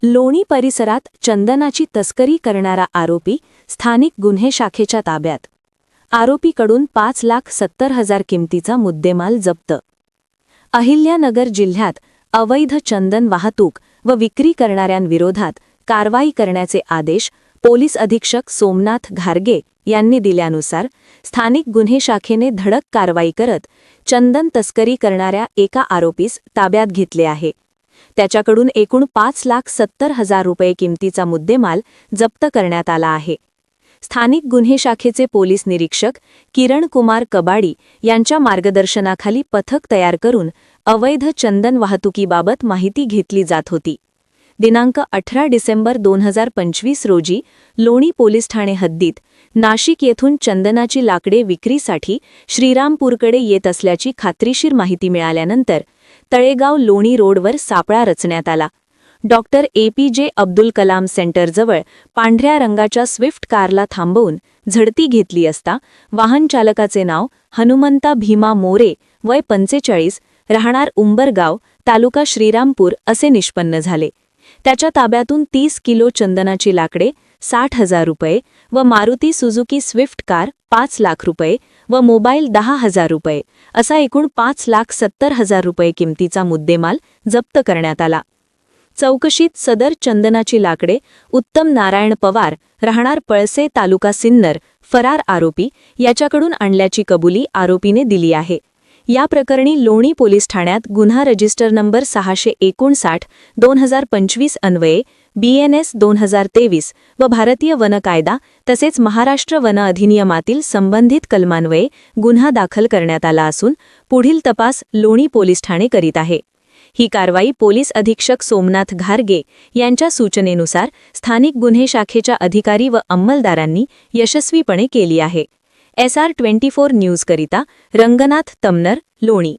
लोणी परिसरात चंदनाची तस्करी करणारा आरोपी स्थानिक गुन्हे शाखेच्या ताब्यात. आरोपीकडून 5,70,000 किमतीचा मुद्देमाल जप्त. अहिल्यानगर जिल्ह्यात अवैध चंदन वाहतूक व विक्री करणाऱ्यांविरोधात कारवाई करण्याचे आदेश पोलीस अधीक्षक सोमनाथ घारगे यांनी दिल्यानुसार स्थानिक गुन्हे शाखेने धडक कारवाई करत चंदन तस्करी करणाऱ्या एका आरोपीस ताब्यात घेतले आहे. त्याच्याकडून एकूण 5,70,000 रुपये किमतीचा मुद्देमाल जप्त करण्यात आला आहे. स्थानिक गुन्हे शाखेचे पोलीस निरीक्षक किरण कुमार कबाडी यांच्या मार्गदर्शनाखाली पथक तयार करून अवैध चंदन वाहतुकीबाबत माहिती घेतली जात होती. दिनांक 18 डिसेंबर 2025 रोजी लोणी पोलीस ठाणे हद्दीत नाशिक येथून चंदनाची लाकडे विक्रीसाठी श्रीरामपूरकडे येत असल्याची खात्रीशीर माहिती मिळाल्यानंतर तळेगाव लोणी रोडवर सापळा रचण्यात आला. डॉक्टर APJ अब्दुल कलाम सेंटरजवळ पांढऱ्या रंगाच्या स्विफ्ट कारला थांबवून झडती घेतली असता वाहनचालकाचे नाव हनुमंता भीमा मोरे, वय 45, राहणार उंबरगाव, तालुका श्रीरामपूर असे निष्पन्न झाले. त्याच्या ताब्यातून 30 किलो चंदनाची लाकडे, 60,000 रुपये व Maruti Suzuki Swift car 5 lakh रुपये व मोबाईल 10,000 रुपये असा एकूण 5,70,000 रुपये किमतीचा मुद्देमाल जप्त करण्यात आला. चौकशीत सदर चंदनाची लाकडे उत्तम नारायण पवार, राहणार पळसे, तालुका सिन्नर, फरार आरोपी याच्याकडून आणल्याची कबुली आरोपीने दिली आहे. या प्रकरणी लोणी पोलीस ठाण्यात गुन्हा रजिस्टर नंबर 659/2025 अन्वये BNS 2023 व भारतीय वन कायदा तसेच महाराष्ट्र वन अधिनियमातील संबंधित कलमान्वये गुन्हा दाखल करण्यात आला असून पुढील तपास लोणी पोलीस ठाणे करीत आहे. ही कारवाई पोलीस अधीक्षक सोमनाथ घारगे यांच्या सूचनेनुसार स्थानिक गुन्हे शाखेच्या अधिकारी व अंमलदारांनी यशस्वीपणे केली आहे. SR24 न्यूजकरिता रंगनाथ तमनर, लोणी.